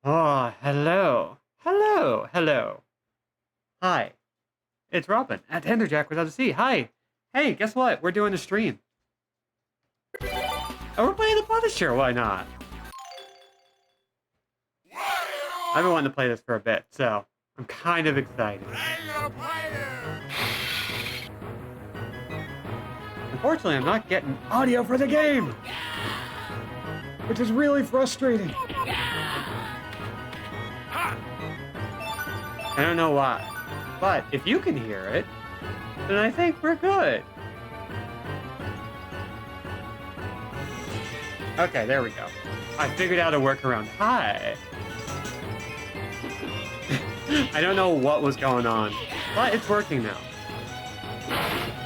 Oh, hello. Hello. Hello. Hi. It's Robin at Tenderjack Without a C. Hi. Hey, guess what? We're doing a stream. Oh, we're playing the Punisher. Why not? I've been wanting to play this for a bit, so I'm kind of excited. Unfortunately, I'm not getting audio for the game, which is really frustrating. I don't know why, but if you can hear it, then I think we're good. Okay, there we go. I figured out a workaround. Hi. I don't know what was going on, but it's working now.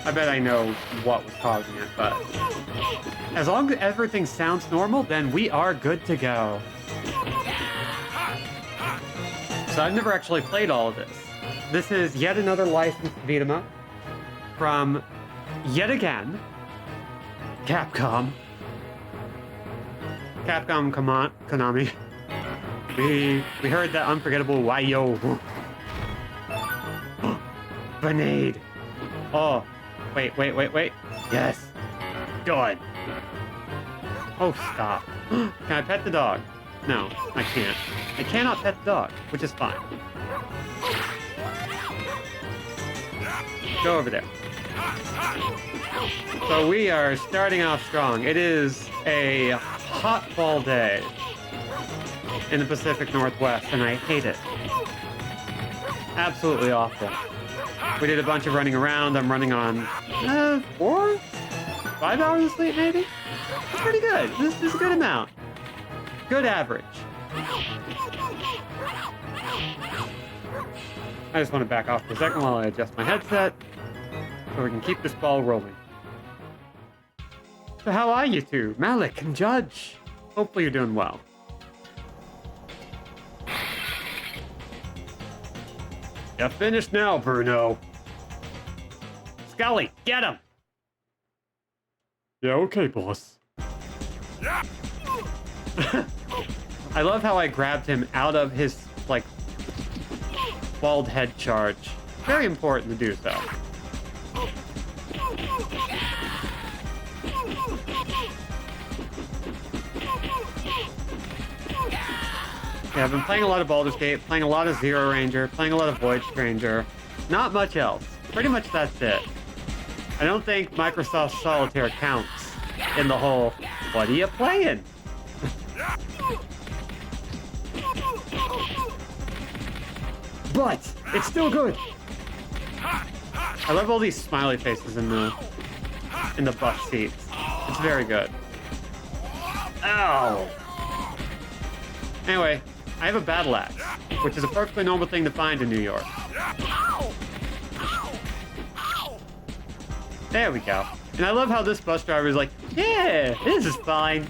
I bet I know what was causing it, but as long as everything sounds normal, then we are good to go. So I've never actually played all of this. This is yet another licensed beat 'em up from, yet again, Capcom. Konami. We heard that unforgettable Wayo. Grenade. Oh, wait. Yes. Good. Oh, stop. Can I pet the dog? No, I can't. I cannot pet the dog, which is fine. Go over there. So we are starting off strong. It is a hot fall day in the Pacific Northwest, and I hate it. Absolutely awful. We did a bunch of running around. I'm running on 4? 5 hours of sleep, maybe? That's pretty good. This is a good amount. Good average. I just want to back off for a second while I adjust my headset so we can keep this ball rolling. So how are you two? Malik and Judge? Hopefully you're doing well. You're finished now, Bruno. Scully, get him! Yeah, okay, boss. I love how I grabbed him out of his, like, bald head charge. Very important to do so. Yeah, I've been playing a lot of Baldur's Gate, playing a lot of Zero Ranger, playing a lot of Void Stranger. Not much else. Pretty much that's it. I don't think Microsoft Solitaire counts in the whole, what are you playing? But it's still good. I love all these smiley faces in the bus seats. It's very good. Ow. Anyway, I have a battle axe, which is a perfectly normal thing to find in New York. There we go. And I love how this bus driver is like, yeah, this is fine.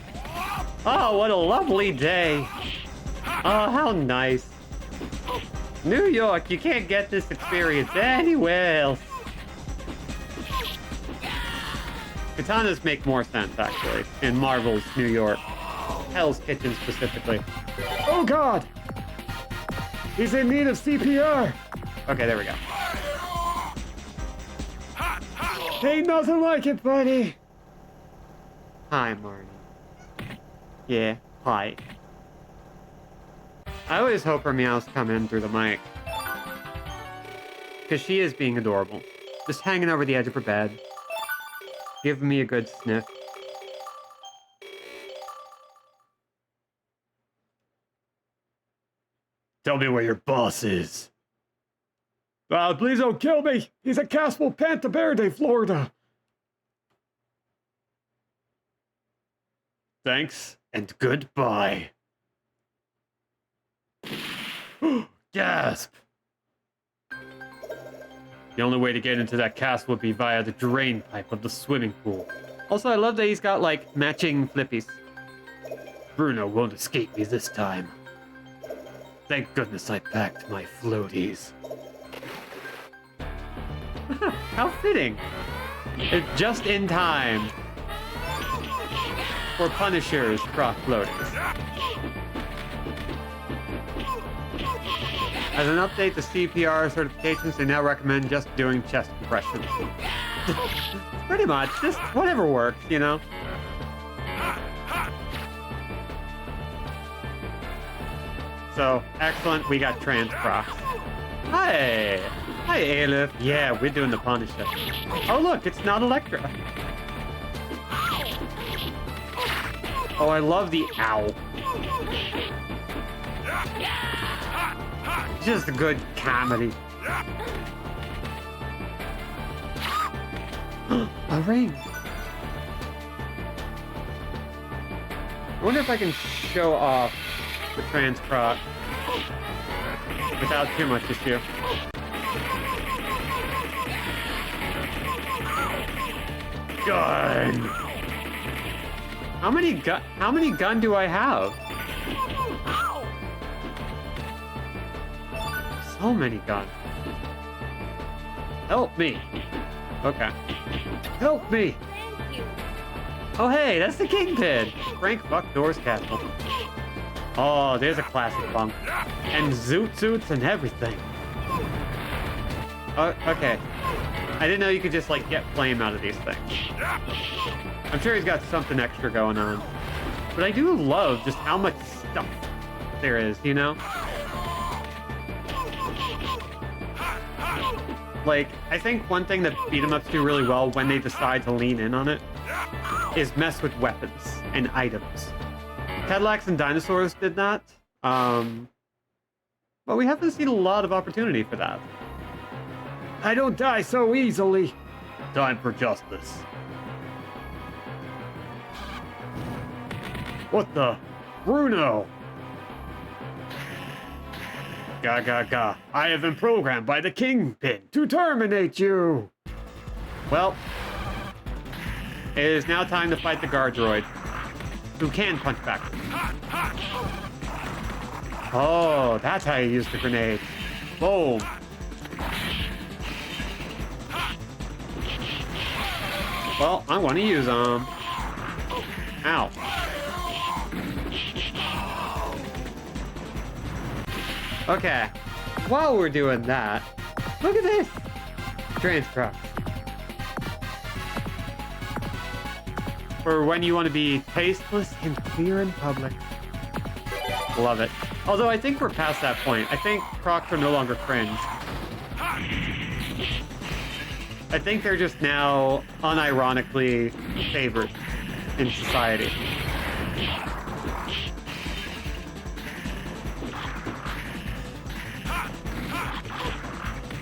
Oh, what a lovely day. Oh, how nice. New York, you can't get this experience anywhere else. Katanas make more sense, actually, in Marvel's New York. Hell's Kitchen, specifically. Oh, God! He's in need of CPR! Okay, there we go. Ain't nothing like it, buddy! Hi, Marty. Yeah, hi. I always hope her meows come in through the mic. Because she is being adorable. Just hanging over the edge of her bed. Giving me a good sniff. Tell me where your boss is. Please don't kill me. He's at Castle Panta Verde, Florida. Thanks and goodbye. Gasp! The only way to get into that castle would be via the drain pipe of the swimming pool. Also, I love that he's got, like, matching flippies. Bruno won't escape me this time. Thank goodness I packed my floaties. How fitting. It's just in time for Punisher's cross floaties. As an update to CPR certifications, they now recommend just doing chest compressions. Pretty much, just whatever works, you know? So, excellent, we got trans procs. Hi! Hi, Aleph. Yeah, we're doing the Punisher. Oh, look, it's not Electra. Oh, I love the ow. Just a good comedy. A ring. I wonder if I can show off the trans proc without too much issue. Gun. How many gun do I have? So many guns. Help me. Okay. Help me. Thank you. Oh hey, that's the Kingpin. Frank Buckdoor's castle. Oh, there's a classic bunk. And zoot suits and everything. Oh, okay. I didn't know you could just, like, get flame out of these things. I'm sure he's got something extra going on. But I do love just how much stuff there is, you know? Like, I think one thing that beat 'em ups do really well when they decide to lean in on it is mess with weapons and items. Cadillacs and Dinosaurs did that, but we haven't seen a lot of opportunity for that. I don't die so easily. Time for justice. What the? Bruno! Ga ga ga. I have been programmed by the Kingpin to terminate you! Well, it is now time to fight the guard droid, who can punch backwards. Oh, that's how you use the grenade. Boom. Well, I'm going to use them. Ow. Okay. While we're doing that, look at this. Transfer. For when you want to be tasteless and clear in public. Love it. Although I think we're past that point. I think Crocs are no longer cringe. I think they're just now unironically favored in society.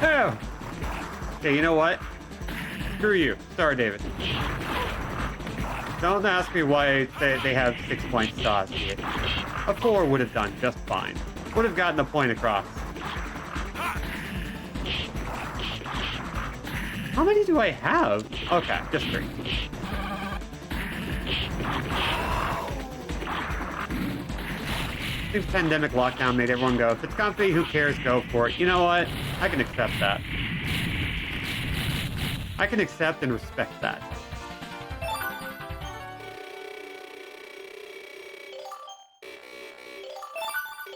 Oh! Okay, you know what? Screw you. Sorry, David. Don't ask me why they have 6 points to Ossie. A 4 would have done just fine. Would have gotten a point across. How many do I have? Okay, just 3. I think pandemic lockdown made everyone go, if it's comfy, who cares, go for it. You know what? I can accept that. I can accept and respect that.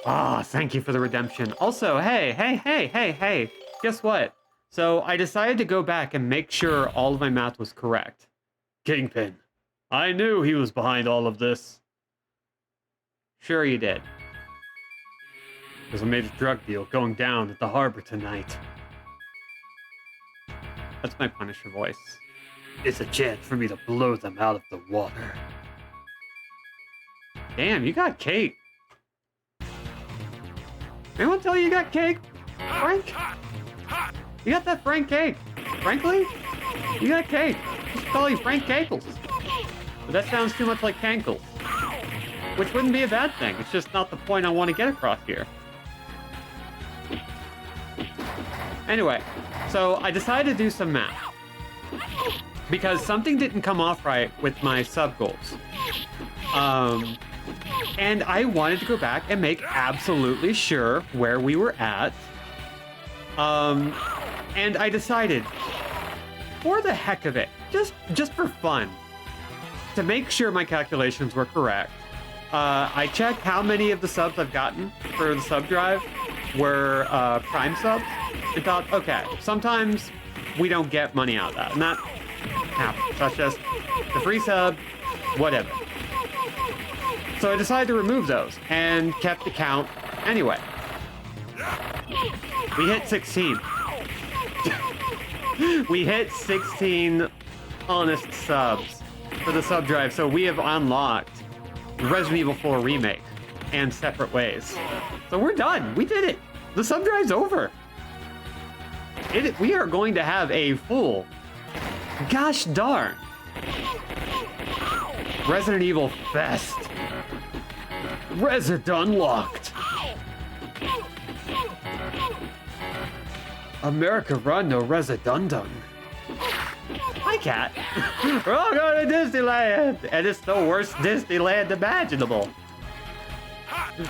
Ah, thank you for the redemption. Also, hey, guess what? So I decided to go back and make sure all of my math was correct. Kingpin. I knew he was behind all of this. Sure you did. There's a major drug deal going down at the harbor tonight. That's my Punisher voice. It's a chance for me to blow them out of the water. Damn, you got cake. Anyone tell you got cake? Frank? You got that Frank cake. Frankly? You got cake. Just call you Frank Cankles. But that sounds too much like Cankles. Which wouldn't be a bad thing. It's just not the point I want to get across here. Anyway, so I decided to do some math. Because something didn't come off right with my sub goals. And I wanted to go back and make absolutely sure where we were at. And I decided, for the heck of it, just for fun, to make sure my calculations were correct, I checked how many of the subs I've gotten for the sub drive, were Prime subs and thought, okay, sometimes we don't get money out of that, and that happens. That's just the free sub, whatever. So I decided to remove those and kept the count anyway. We hit 16. We hit 16 honest subs for the sub drive, so we have unlocked Resident Evil 4 Remake and Separate Ways. So we're done. We did it. The sub drive's over. We are going to have a full, gosh darn, Resident Evil Fest. Resident Unlocked. America run no Residundum. Hi, cat. We're all going to Disneyland, and it's the worst Disneyland imaginable.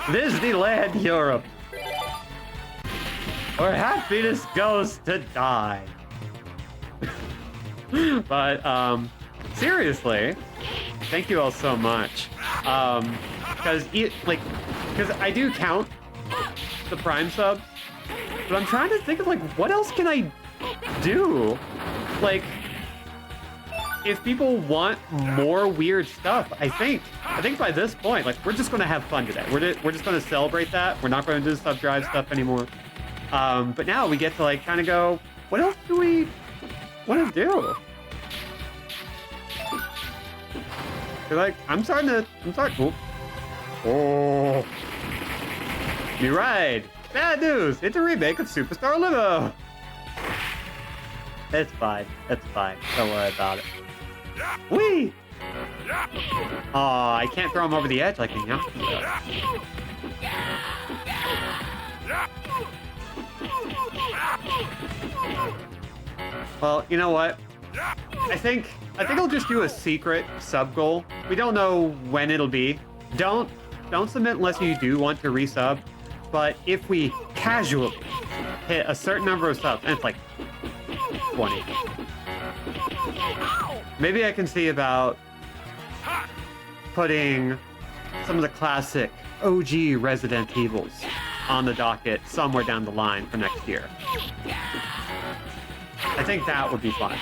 Disneyland Europe, where happiness goes to die. But seriously, thank you all so much. Because I do count the Prime subs, but I'm trying to think of like what else can I do? Like, if people want more weird stuff, I think by this point, like, we're just gonna have fun today. We're just gonna celebrate that. We're not gonna do the sub drive stuff anymore. But now we get to like kind of go, what else do we want to do? Like, I'm starting. Oh, you right. Bad news. It's a remake of Superstar Limo. It's fine. It's fine. Don't worry about it. Whee! Aw, I can't throw him over the edge like a young. Well, you know what? I think I'll just do a secret sub goal. We don't know when it'll be. Don't submit unless you do want to resub. But if we casually hit a certain number of subs, and it's like 20. Maybe I can see about putting some of the classic OG Resident Evils on the docket somewhere down the line for next year. I think that would be fun.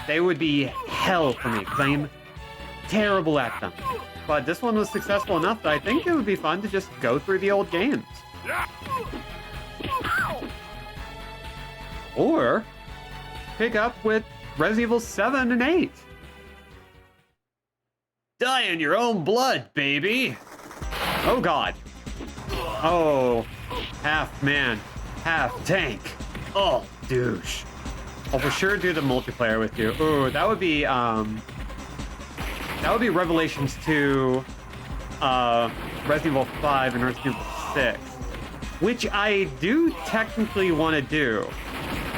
They would be hell for me because I am terrible at them. But this one was successful enough that I think it would be fun to just go through the old games. Or pick up with Resident Evil 7 and 8. Die in your own blood, baby. Oh god. Oh, half man, half tank. Oh, douche. I'll for sure do the multiplayer with you. Ooh, that would be Revelations 2, Resident Evil 5, and Resident Evil 6, which I do technically want to do.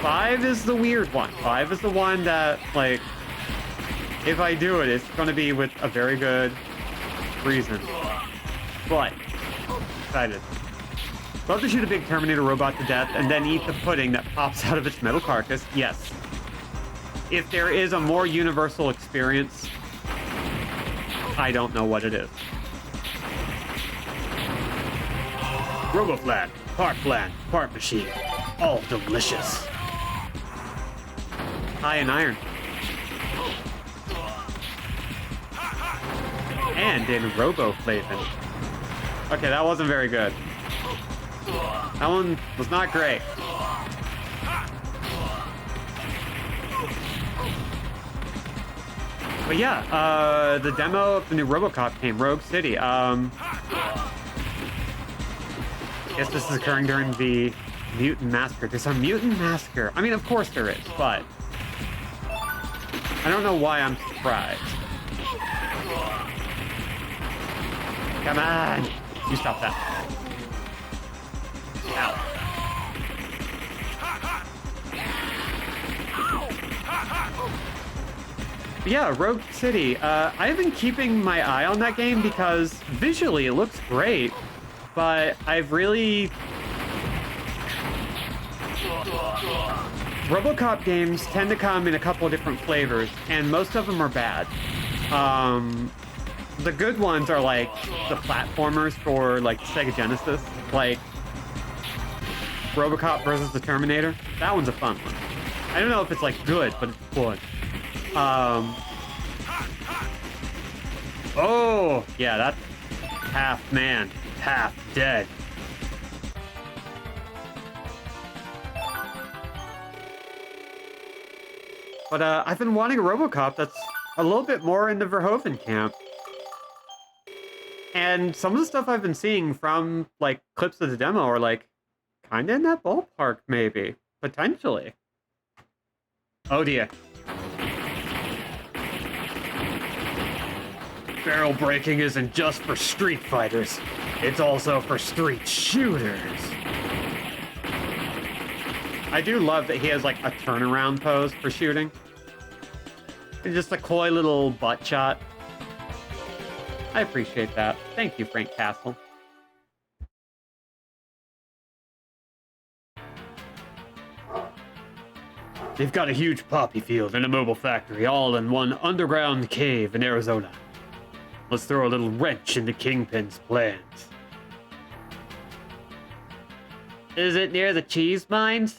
5 is the weird one. 5 is the one that, like, if I do it, it's going to be with a very good reason. But, excited. Love to shoot a big Terminator robot to death and then eat the pudding that pops out of its metal carcass. Yes. If there is a more universal experience, I don't know what it is. Roboflat, part plant, part machine. All delicious. High in iron. And in Roboflavin. Okay, that wasn't very good. That one was not great. But yeah, the demo of the new RoboCop game, Rogue City. Guess this is occurring during the Mutant Massacre. There's a Mutant Massacre. I mean, of course there is, but I don't know why I'm surprised. Come on! You stop that. Ow. But yeah, Rogue City. I've been keeping my eye on that game because visually it looks great, but I've really... RoboCop games tend to come in a couple of different flavors, and most of them are bad. The good ones are like the platformers for like Sega Genesis. Like, RoboCop versus the Terminator. That one's a fun one. I don't know if it's like good, but it's fun. Oh, yeah, that's half man, half dead. But I've been wanting a RoboCop that's a little bit more in the Verhoeven camp. And some of the stuff I've been seeing from, like, clips of the demo are, like, kind of in that ballpark, maybe. Potentially. Oh, dear. Barrel breaking isn't just for street fighters. It's also for street shooters. I do love that he has, like, a turnaround pose for shooting. It's just a coy little butt shot. I appreciate that. Thank you, Frank Castle. They've got a huge poppy field and a mobile factory all in one underground cave in Arizona. Let's throw a little wrench into Kingpin's plans. Is it near the cheese mines?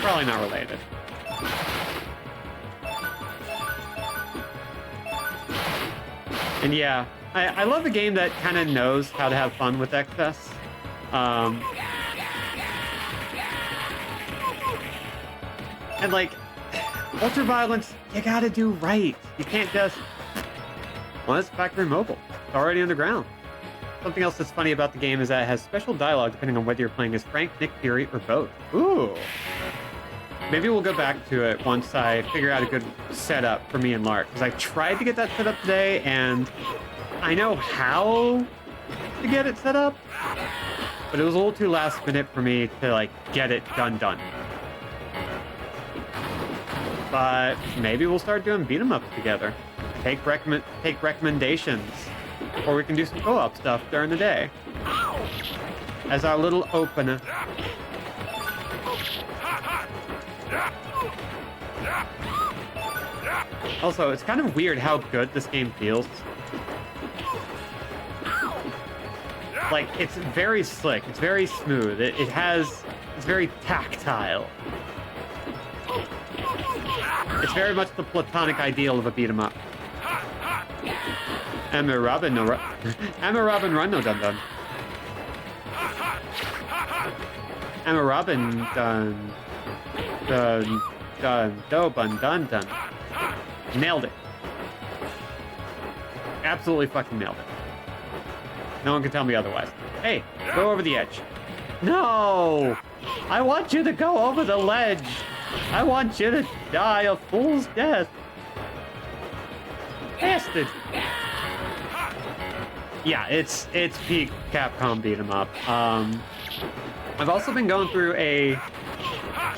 Probably not related. And yeah, I love a game that kind of knows how to have fun with excess. And like, ultraviolence, you gotta do right. You can't just... Well, it's factory mobile. It's already underground. Something else that's funny about the game is that it has special dialogue depending on whether you're playing as Frank, Nick Fury, or both. Ooh. Maybe we'll go back to it once I figure out a good setup for me and Lark. Because I tried to get that set up today, and I know how to get it set up, but it was a little too last minute for me to, like, get it done. But maybe we'll start doing beat 'em ups together. Take recommendations, or we can do some co-op stuff during the day as our little opener. Also, it's kind of weird how good this game feels. Like, it's very slick, it's very smooth, it's very tactile. It's very much the platonic ideal of a beat 'em up. Emma Robin run no dun dun. Emma Robin dun do bun dun dun. Nailed it. Absolutely fucking nailed it. No one can tell me otherwise. Hey, go over the edge. No! I want you to go over the ledge. I want you to die a fool's death. Bastard. Yeah, it's peak Capcom beat 'em up. I've also been going through a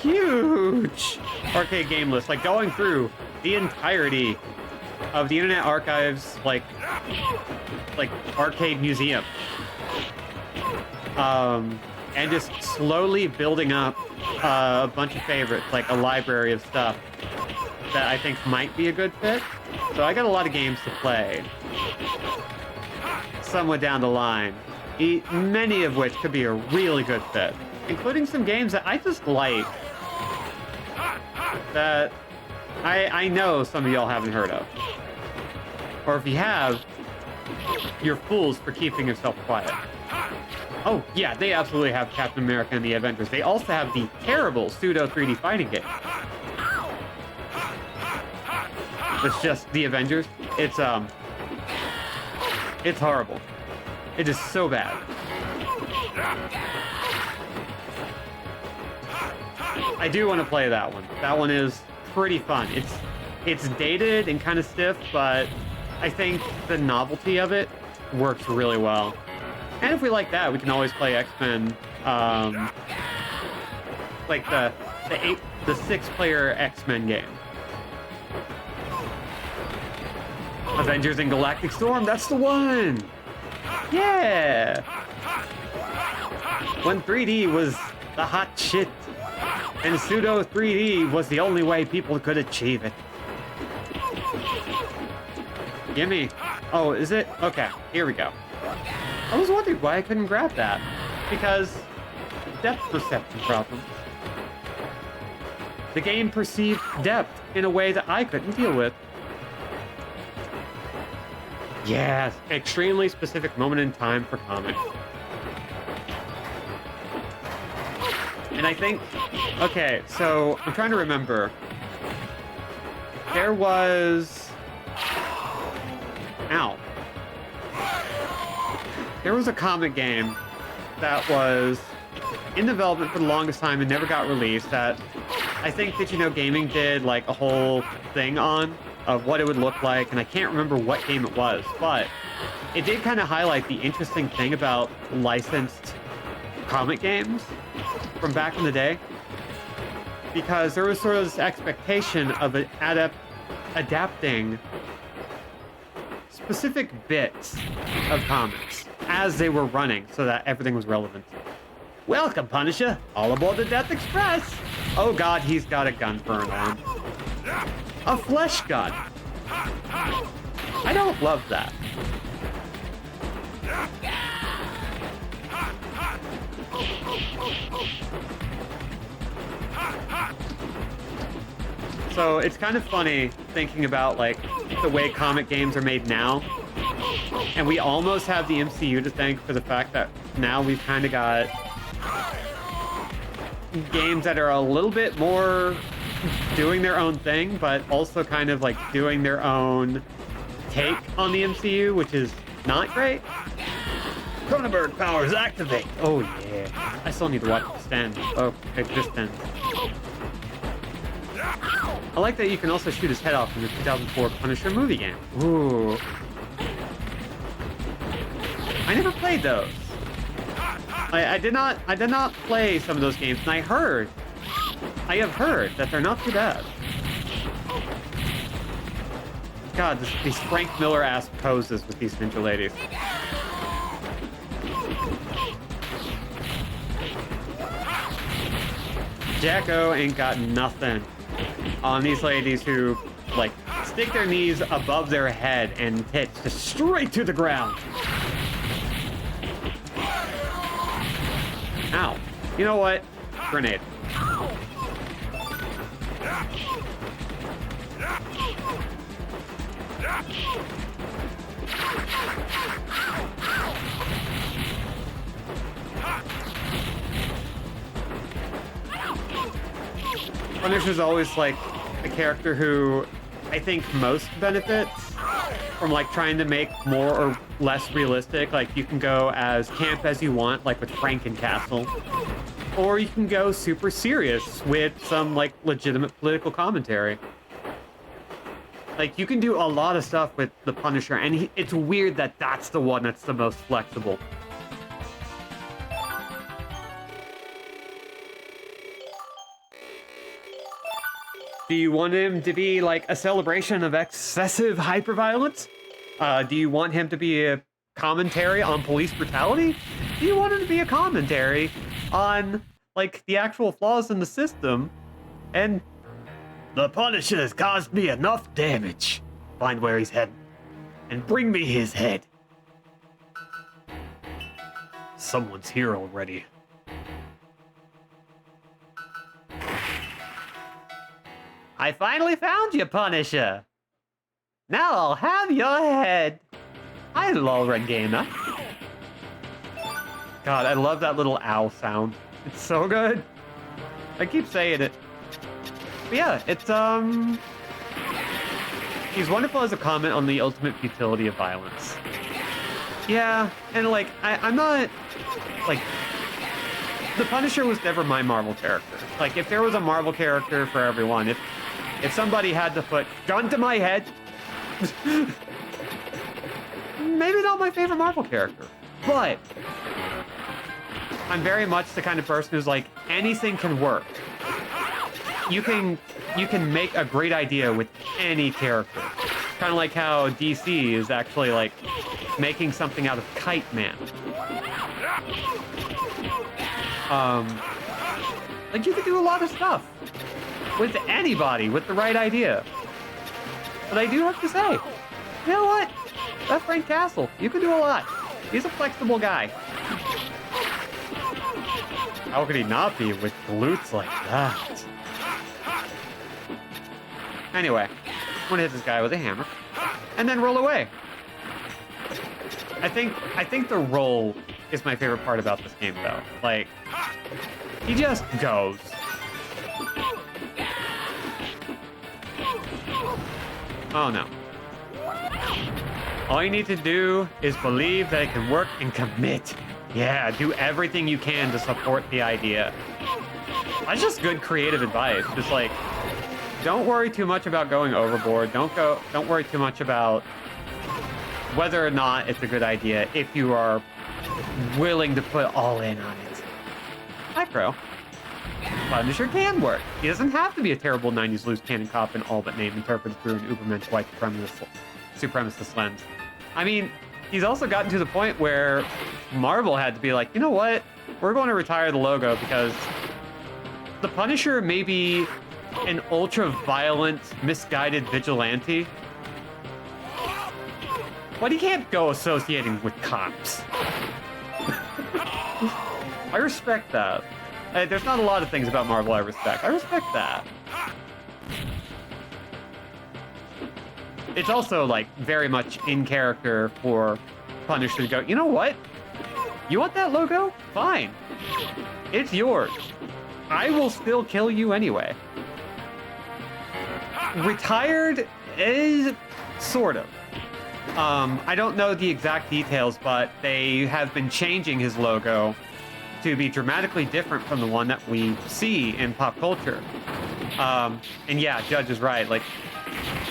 huge arcade game list, like going through the entirety of the Internet Archive's like arcade museum, and just slowly building up a bunch of favorites, like a library of stuff that I think might be a good fit. So I got a lot of games to play somewhere down the line, many of which could be a really good fit, including some games that I just like that I know some of y'all haven't heard of. Or if you have, you're fools for keeping yourself quiet. Oh, yeah, they absolutely have Captain America and the Avengers. They also have the terrible pseudo 3D fighting game. It's just the Avengers. It's horrible. It is so bad. I do want to play that one. That one is pretty fun. It's dated and kind of stiff, but I think the novelty of it works really well. And if we like that, we can always play X-Men, like the 6-player X-Men game. Avengers in Galactic Storm, that's the one! Yeah! When 3D was the hot shit, and pseudo 3D was the only way people could achieve it. Gimme. Oh, is it? Okay, here we go. I was wondering why I couldn't grab that. Because depth perception problem. The game perceived depth in a way that I couldn't deal with. Yes, extremely specific moment in time for comics. And I think, okay, so I'm trying to remember. There was, there was a comic game that was in development for the longest time and never got released that I think Did You Know Gaming did like a whole thing on of what it would look like, and I can't remember what game it was, but it did kind of highlight the interesting thing about licensed comic games from back in the day, because there was sort of this expectation of adapting specific bits of comics as they were running so that everything was relevant. Welcome, Punisher! All aboard the Death Express! Oh god, he's got a gun for an arm. A flesh gun! I don't love that. So it's kind of funny thinking about like the way comic games are made now. And we almost have the MCU to thank for the fact that now we've kind of got games that are a little bit more doing their own thing, but also kind of like doing their own take on the MCU, which is not great. Cronenberg powers activate. Oh yeah. I still need to watch this end. Oh, it just ends. I like that you can also shoot his head off in the 2004 Punisher movie game. Ooh. I never played those. I did not play some of those games, and I have heard that they're not too bad. God, these Frank Miller-ass poses with these ninja ladies. Jacko ain't got nothing on these ladies who, like, stick their knees above their head and hit just straight to the ground. Ow. You know what? Grenade. Punisher's always like a character who I think most benefits from like trying to make more or less realistic. Like you can go as camp as you want, like with Frankencastle, or you can go super serious with some like legitimate political commentary. Like you can do a lot of stuff with the Punisher, and it's weird that that's the one that's the most flexible. Do you want him to be like a celebration of excessive hyperviolence? Do you want him to be a commentary on police brutality? Do you want him to be a commentary on like the actual flaws in the system? And the Punisher has caused me enough damage. Find where he's heading and bring me his head. Someone's here already. I finally found you, Punisher. Now I'll have your head. Hi, Lolred Gamer. God, I love that little owl sound. It's so good. I keep saying it. But yeah, it's, he's wonderful as a comment on the ultimate futility of violence. Yeah, and like, I'm not, like, the Punisher was never my Marvel character. Like, if there was a Marvel character for everyone, if somebody had to put gun to my head, maybe not my favorite Marvel character, but I'm very much the kind of person who's like, anything can work. You can make a great idea with any character. Kind of like how DC is actually like making something out of Kite Man. Like you could do a lot of stuff with anybody with the right idea. But I do have to say, You know what? That's Frank Castle. You can do a lot. He's a flexible guy. How could he not be with glutes like that? Anyway, I'm gonna hit this guy with a hammer, and then roll away. I think the roll is my favorite part about this game, though. Like, he just goes. Oh no. All you need to do is believe that it can work and commit. Yeah, do everything you can to support the idea. That's just good creative advice. Just like, don't worry too much about going overboard. Don't worry too much about whether or not it's a good idea if you are willing to put all in on it. Micro. Punisher can work. He doesn't have to be a terrible 90s loose cannon cop and all but name interpreted through an Ubermensch white supremacist lens. I mean, he's also gotten to the point where Marvel had to be like, you know what? We're going to retire the logo because the Punisher may be an ultra-violent, misguided vigilante, but he can't go associating with cops. I respect that. There's not a lot of things about Marvel I respect. I respect that. It's also, like, very much in character for Punisher to go, you know what? You want that logo? Fine. It's yours. I will still kill you anyway. Retired is sort of. I don't know the exact details, but they have been changing his logo to be dramatically different from the one that we see in pop culture. And yeah, Judge is right. Like,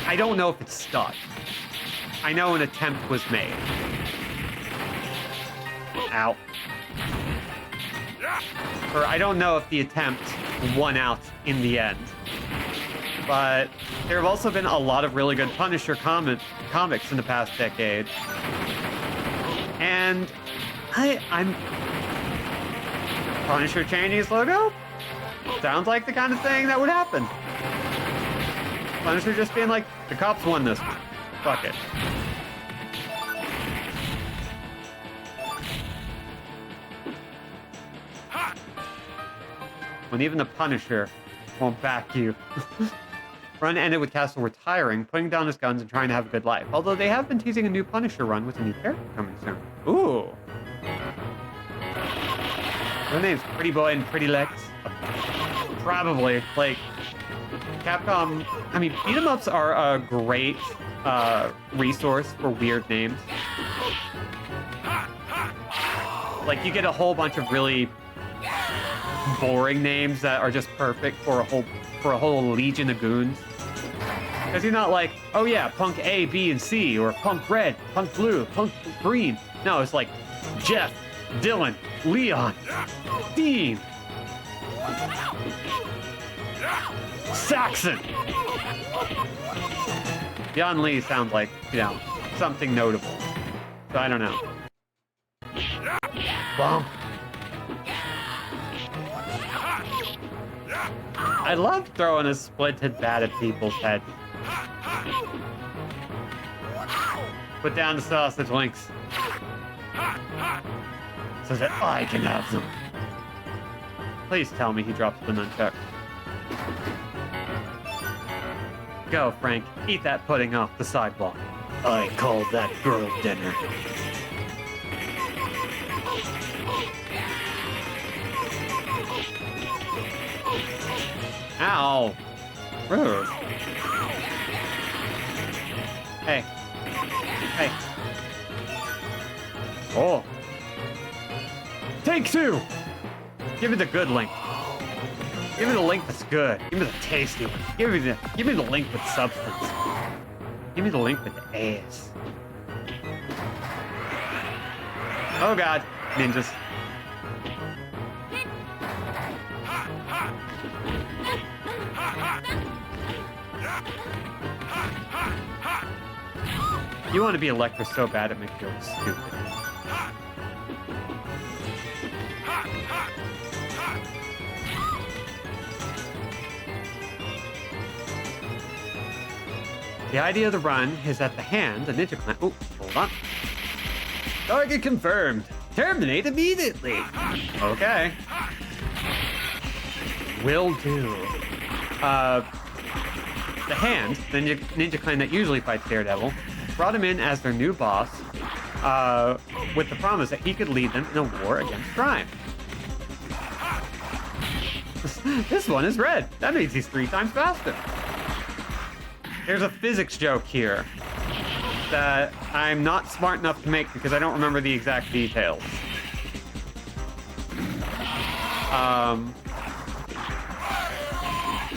I don't know if it's stuck. I know an attempt was made. Ow. Or I don't know if the attempt won out in the end. But there have also been a lot of really good Punisher comics in the past decade. And I'm... Punisher changing his logo? Sounds like the kind of thing that would happen. Punisher just being like, the cops won this one. Fuck it. When even the Punisher won't back you. Run ended with Castle retiring, putting down his guns and trying to have a good life. Although they have been teasing a new Punisher run with a new character coming soon. Ooh. Their name's Pretty Boy and Pretty Legs. Probably. Like, Capcom... I mean, beat-em-ups are a great resource for weird names. Like, you get a whole bunch of really boring names that are just perfect for a whole legion of goons. Because you're not like, oh yeah, Punk A, B, and C, or Punk Red, Punk Blue, Punk Green. No, it's like Jeff, Dylan, Leon, Dean, Saxon. John Lee sounds like, you know, something notable. So I don't know. Bump. I love throwing a splinted bat at people's heads. Put down the sausage links. So that I can have them. Please tell me he drops the nunchuck. Go, Frank. Eat that pudding off the sidewalk. I call that girl dinner. Ow. Rude. Hey. Hey. Oh. Take two. Give me the good link. Give me the link that's good. Give me the tasty one. Give me the link with substance. Give me the link with the ass. Oh god, ninjas. You want to be Electra so bad it makes you look stupid. The idea of the run is that the hand, the ninja clan... Oh, hold on. Target confirmed. Terminate immediately. Okay. Will do. The hand, the ninja clan that usually fights Daredevil, brought him in as their new boss, with the promise that he could lead them in a war against crime. This one is red. That means he's 3 times faster. There's a physics joke here that I'm not smart enough to make because I don't remember the exact details.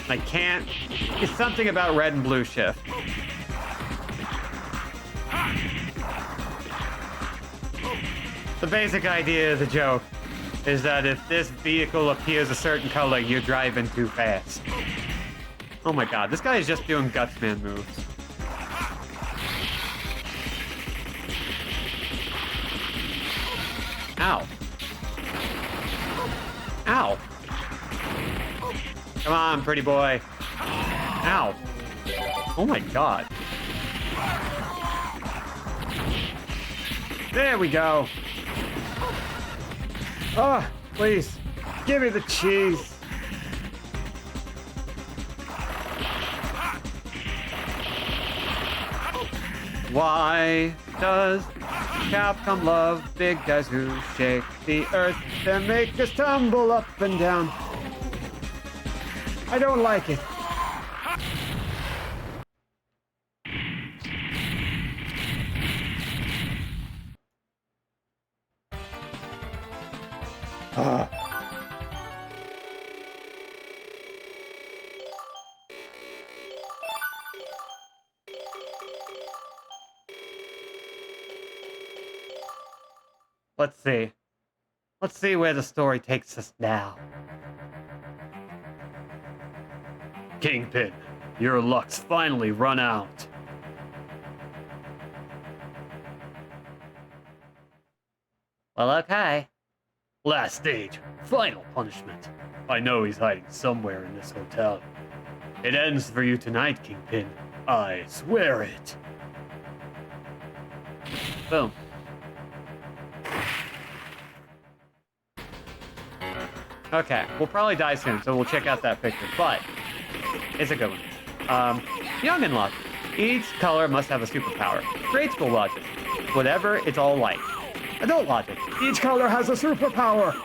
I can't... It's something about red and blue shift. The basic idea of the joke is that if this vehicle appears a certain color, you're driving too fast. Oh my god, this guy is just doing Gutsman moves. Ow. Ow. Come on, pretty boy. Ow. Oh my god. There we go. Oh, please. Give me the cheese. Why does Capcom love big guys who shake the earth and make us tumble up and down? I don't like it. Let's see. Let's see where the story takes us now. Kingpin, your luck's finally run out. Well, okay. Last stage, final punishment. I know he's hiding somewhere in this hotel. It ends for you tonight, Kingpin. I swear it. Boom. Okay, we'll probably die soon, so we'll check out that picture, but it's a good one. Youngin logic. Each color must have a superpower. Grade school logic. Whatever, it's all light. Adult logic. Each color has a superpower.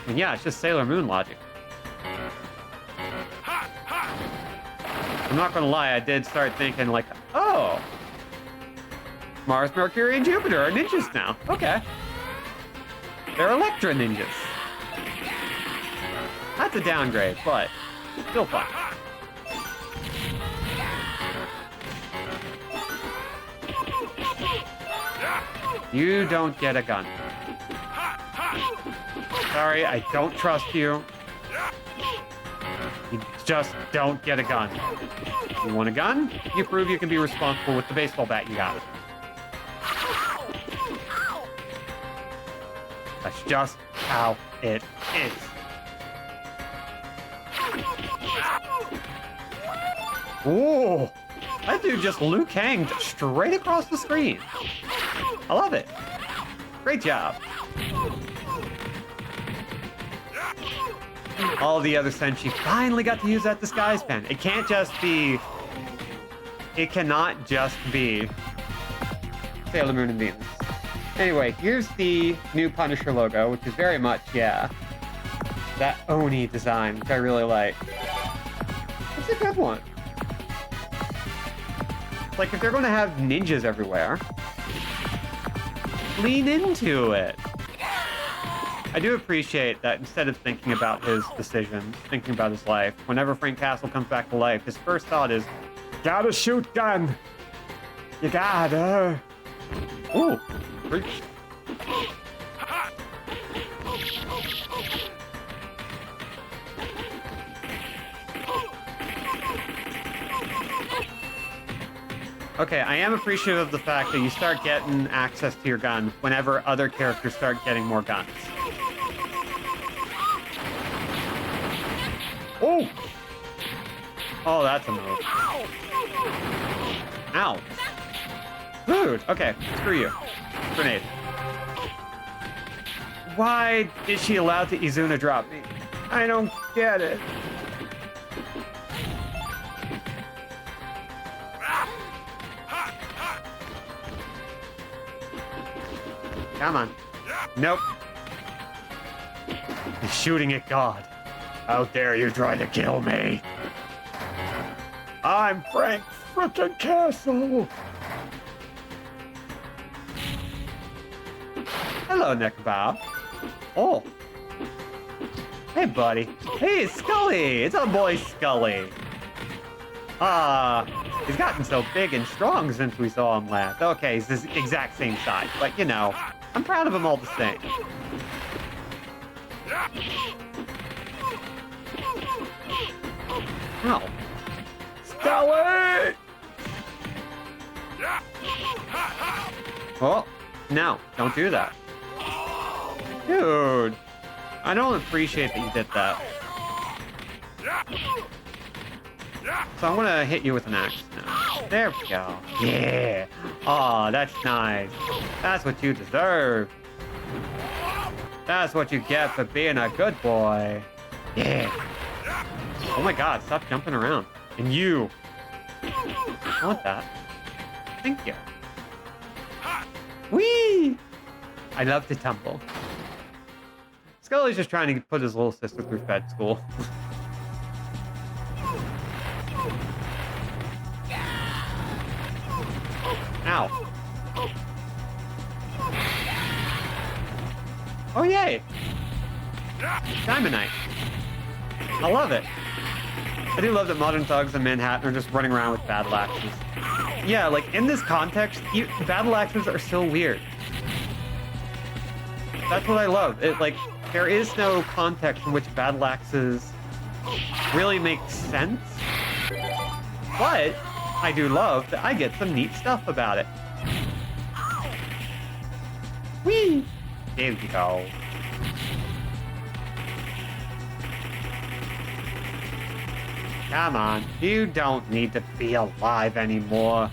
And yeah, it's just Sailor Moon logic. I'm not gonna lie, I did start thinking like, oh, Mars, Mercury, and Jupiter are ninjas now. Okay. They're Electra ninjas. That's a downgrade, but still fun. You don't get a gun. Sorry, I don't trust you. You just don't get a gun. You want a gun? You prove you can be responsible with the baseball bat you got. That's just how it is. Ooh, that dude just Liu Kang'd straight across the screen. I love it. Great job. All the other Senshi finally got to use that disguise pen. It can't just be... It cannot just be Sailor Moon and Venus. Anyway, here's the new Punisher logo, which is very much, yeah, that Oni design, which I really like. It's a good one. Like, if they're going to have ninjas everywhere, lean into it. I do appreciate that instead of thinking about his decisions, thinking about his life, whenever Frank Castle comes back to life, his first thought is, gotta shoot gun. You gotta. Ooh, preach. Okay, I am appreciative of the fact that you start getting access to your gun whenever other characters start getting more guns. Oh! Oh, that's a move. Ow. Food. Okay, screw you. Grenade. Why is she allowed to Izuna drop me? I don't get it. Come on. Nope. He's shooting at God. How dare you try to kill me? I'm Frank frickin' Castle. Hello, Nick Bob. Oh. Hey, buddy. Hey, Scully. It's our boy Scully. He's gotten so big and strong since we saw him last. Okay, he's the exact same size, but you know, I'm proud of him all the same. Ow. Scully! Oh, no, don't do that. Dude, I don't appreciate that you did that. So I'm gonna hit you with an axe now. There we go. Yeah. Aw, that's nice. That's what you deserve. That's what you get for being a good boy. Yeah. Oh my god, stop jumping around. And you. I want that. Thank you. Whee! I love to tumble. Scully's just trying to put his little sister through Fed school. Ow. Oh, yay. Diamondite. I love it. I do love that modern thugs in Manhattan are just running around with battle axes. Yeah, like, in this context, battle axes are so weird. That's what I love. Like, there is no context in which battle axes really make sense. But I do love that I get some neat stuff about it. Whee! There we go. Come on, you don't need to be alive anymore.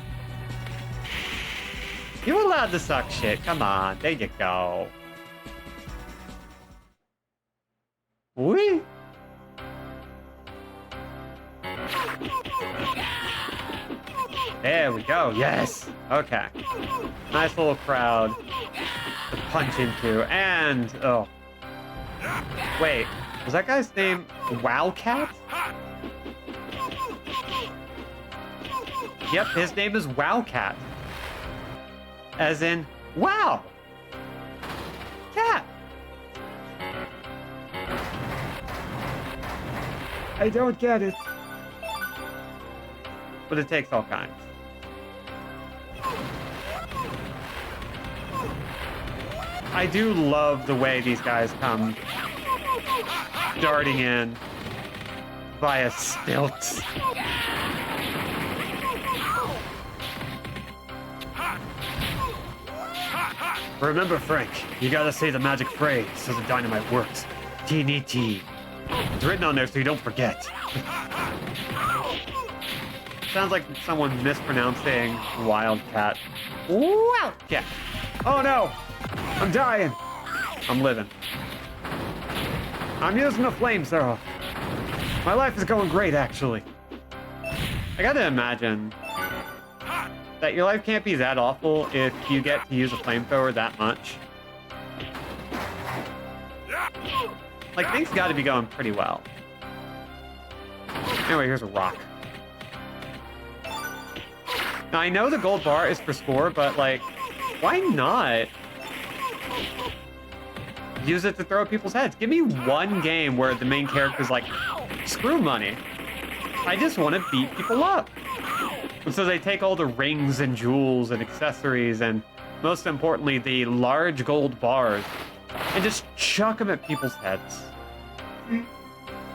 You're allowed to suck shit. Come on, there you go. Whee! There we go, yes! Okay. Nice little crowd to punch into, and... oh. Wait, was that guy's name Wowcat? Yep, his name is Wowcat. As in, wow! Cat! I don't get it. But it takes all kinds. I do love the way these guys come darting in via stilts. Remember, Frank, you gotta say the magic phrase so the dynamite works. T-N-E-T. It's written on there so you don't forget. Sounds like someone mispronouncing Wildcat. Wildcat! Oh no! I'm dying! I'm living. I'm using a flamethrower. My life is going great, actually. I gotta imagine that your life can't be that awful if you get to use a flamethrower that much. Like, things gotta be going pretty well. Anyway, here's a rock. Now, I know the gold bar is for score, but, like, why not use it to throw at people's heads? Give me one game where the main character's like, screw money. I just want to beat people up. And so they take all the rings and jewels and accessories and, most importantly, the large gold bars and just chuck them at people's heads.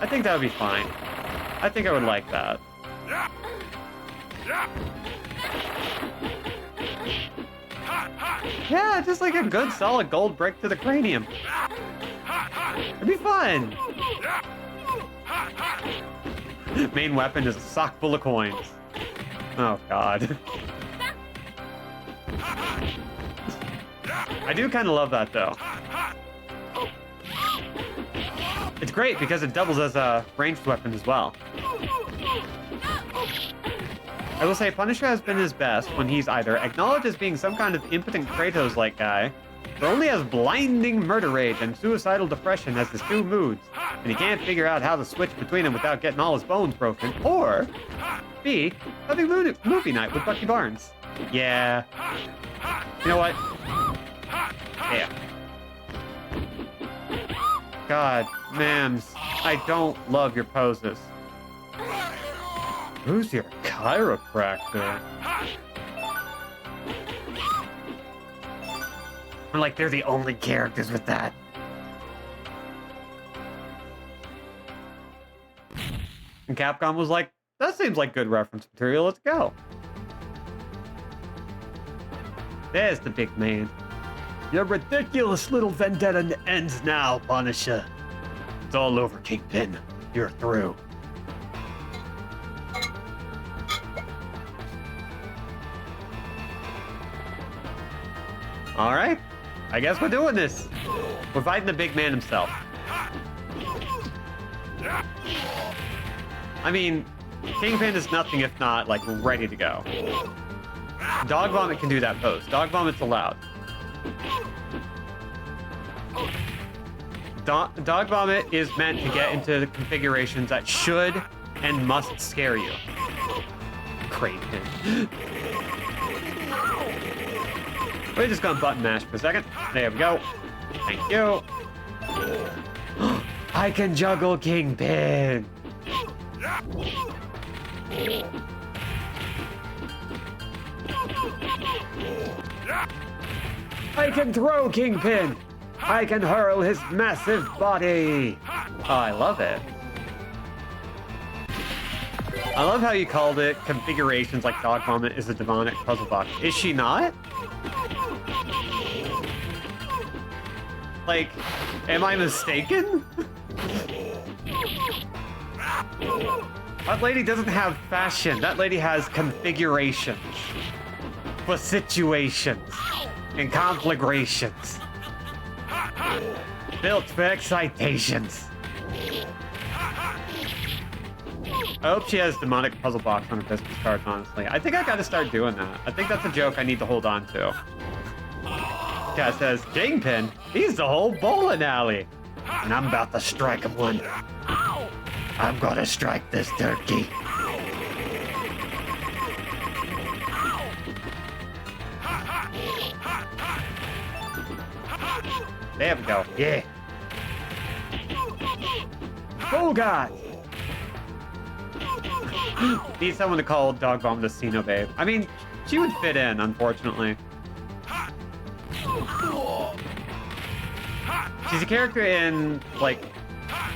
I think that would be fine. I think I would like that. Yeah, just like a good solid gold brick to the cranium. It'd be fun. Main weapon is a sock full of coins. Oh, God. I do kind of love that, though. It's great because it doubles as a ranged weapon as well. I will say Punisher has been his best when he's either acknowledged as being some kind of impotent Kratos-like guy, or only has blinding murder rage and suicidal depression as his two moods, and he can't figure out how to switch between them without getting all his bones broken, or B, having movie night with Bucky Barnes. Yeah. You know what? Yeah. God, ma'ams, I don't love your poses. Who's your chiropractor? I'm like, they're the only characters with that. And Capcom was like, that seems like good reference material, let's go. There's the big man. Your ridiculous little vendetta ends now, Punisher. It's all over, Kingpin. You're through. All right. I guess we're doing this. We're fighting the big man himself. I mean, Kingpin is nothing if not, like, ready to go. Dog Vomit can do that pose. Dog Vomit's allowed. Dog Vomit is meant to get into the configurations that should and must scare you. Kraken. We're just gonna button mash for a second. There we go. Thank you. I can juggle Kingpin. I can throw Kingpin. I can hurl his massive body. Oh, I love it. I love how you called it configurations like Dog Vomit is a demonic puzzle box. Is she not? Like, am I mistaken? That lady doesn't have fashion. That lady has configurations for situations and conflagrations. Built for excitations. I hope she has demonic puzzle box on her business cards, honestly. I think I gotta start doing that. I think that's a joke I need to hold on to. Cat says, Kingpin, he's the whole bowling alley. And I'm about to strike him one. I'm gonna strike this turkey. There we go. Yeah. Oh, God. Need someone to call Dog Bomb the Cena Babe. I mean, she would fit in, unfortunately. She's a character in, like,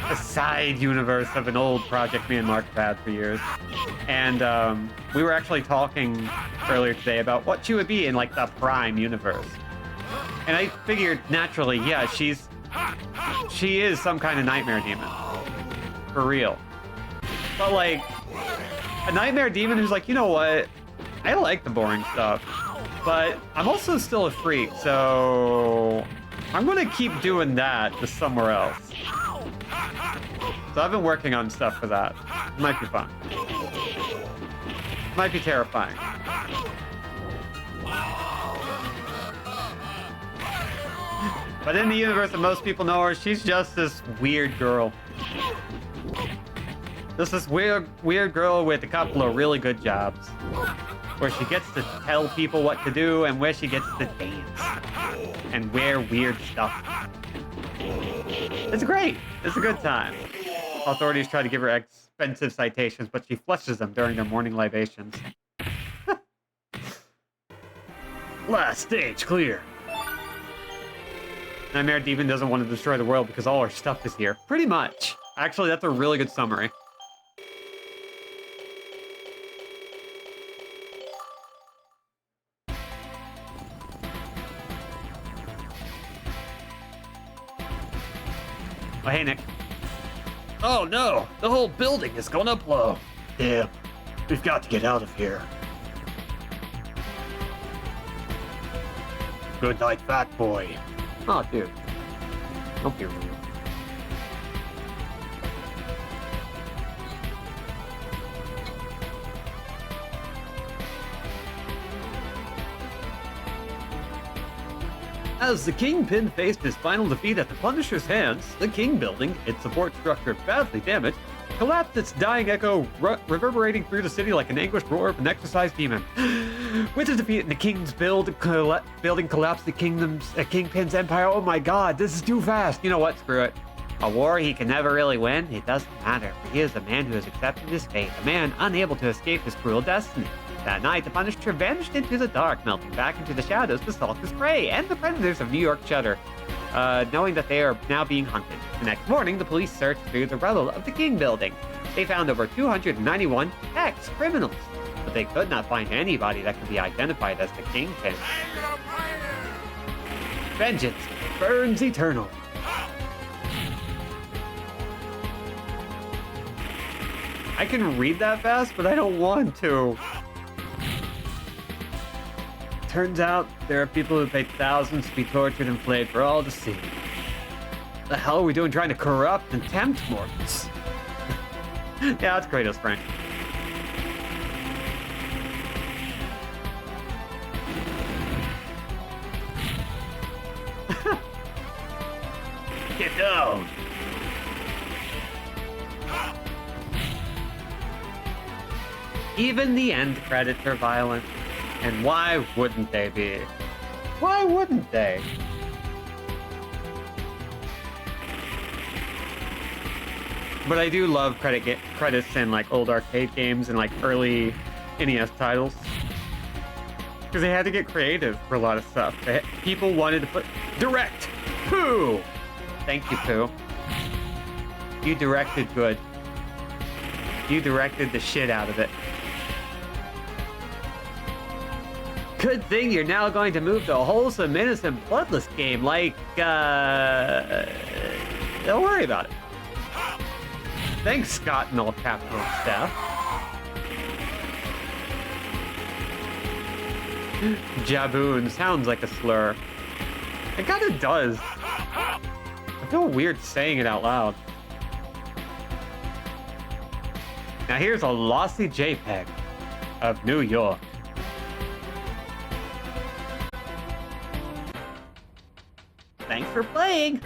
a side universe of an old project me and Mark have had for years. And we were actually talking earlier today about what she would be in, like, the Prime universe. And I figured, naturally, yeah, she is some kind of nightmare demon. For real. But, like, a nightmare demon who's like, you know what? I like the boring stuff. But I'm also still a freak, so I'm gonna keep doing that to somewhere else. So I've been working on stuff for that. It might be fun. Might be terrifying. But in the universe that most people know her, she's just this weird girl. Just this weird girl with a couple of really good jobs. Where she gets to tell people what to do and where she gets to dance. And wear weird stuff. It's great. It's a good time. Authorities try to give her expensive citations, but she flushes them during their morning libations. Last stage clear. Nightmare Demon doesn't want to destroy the world because all her stuff is here. Pretty much. Actually, that's a really good summary. Oh, hey, Nick. Oh, no. The whole building is gonna blow. Yeah. We've got to get out of here. Good night, fat boy. Oh, dude. Don't be rude. As the Kingpin faced his final defeat at the Punisher's hands, the King building, its support structure badly damaged, collapsed, its dying echo reverberating through the city like an anguished roar of an exorcised demon. With the defeat in the King's building collapsed the Kingpin's empire. Oh my god, this is too fast. You know what? Screw it. A war he can never really win? It doesn't matter, for he is a man who has accepted his fate, a man unable to escape his cruel destiny. That night, the Punisher vanished into the dark, melting back into the shadows to stalk his prey, and the predators of New York shudder, knowing that they are now being hunted. The next morning, the police searched through the rubble of the King building. They found over 291 ex-criminals, but they could not find anybody that could be identified as the Kingpin. Vengeance burns eternal. I can read that fast, but I don't want to. Turns out, there are people who pay thousands to be tortured and flayed for all to see. The hell are we doing trying to corrupt and tempt mortals? Yeah, that's Kratos, Frank. Get down! Even the end credits are violent. And why wouldn't they be? Why wouldn't they? But I do love credits in like old arcade games and like early NES titles. Because they had to get creative for a lot of stuff. People wanted to put... Direct! Pooh! Thank you, Pooh. You directed good. You directed the shit out of it. Good thing you're now going to move to a wholesome, innocent, bloodless game like, don't worry about it. Thanks, Scott and all Capcom staff. Jaboon sounds like a slur. It kinda does. I feel weird saying it out loud. Now here's a lossy JPEG of New York. Thanks for playing!